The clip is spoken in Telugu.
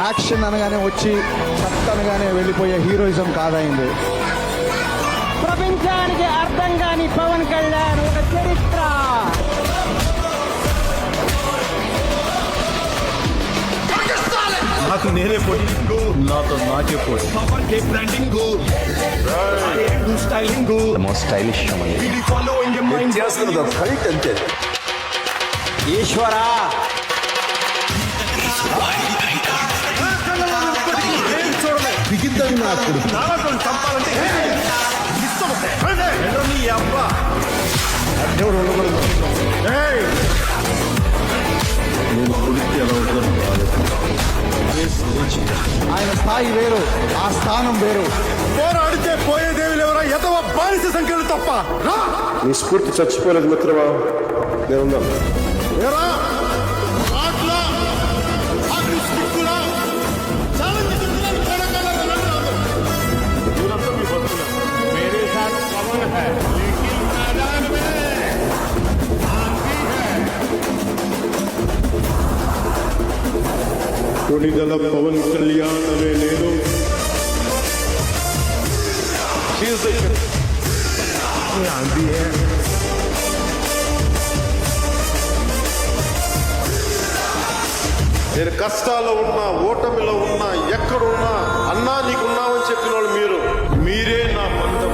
యాక్షన్ అనగానే వచ్చి కట్ అనగానే వెళ్ళిపోయే హీరోయిజం కాదైంది. ప్రపంచానికి అర్థం కాని పవన్ కళ్యాణ్ ఒక చరిత్ర. నాకు నేనే పోటీ, నాతో నాకే పోటీ. మోస్ట్ స్టైలిష్ కరెక్ట్ అంతే. ఈశ్వరా దిగిద్దని నాకు చంపాలంటే నీ అబ్బా దేవుడు ఉండకూడదు. నేను పుడికి ఎలా ఉంటుందని ఆయన స్థాయి వేరు, ఆ స్థానం వేరు. పోరాడితే పోయేదేవి ఎవరా ఎదవ బానిస సంఖ్యలు తప్ప. నీ స్ఫూర్తి చచ్చిపోలేదు మిత్రమా, నేనున్నాను. కొడిదల పవన్ కళ్యాణ్ అనే నేను నేను కష్టాల్లో ఉన్నా, ఓటమిలో ఉన్నా, ఎక్కడున్నా అన్నా నీకున్నామని చెప్పిన వాళ్ళు మీరే నా బంధం.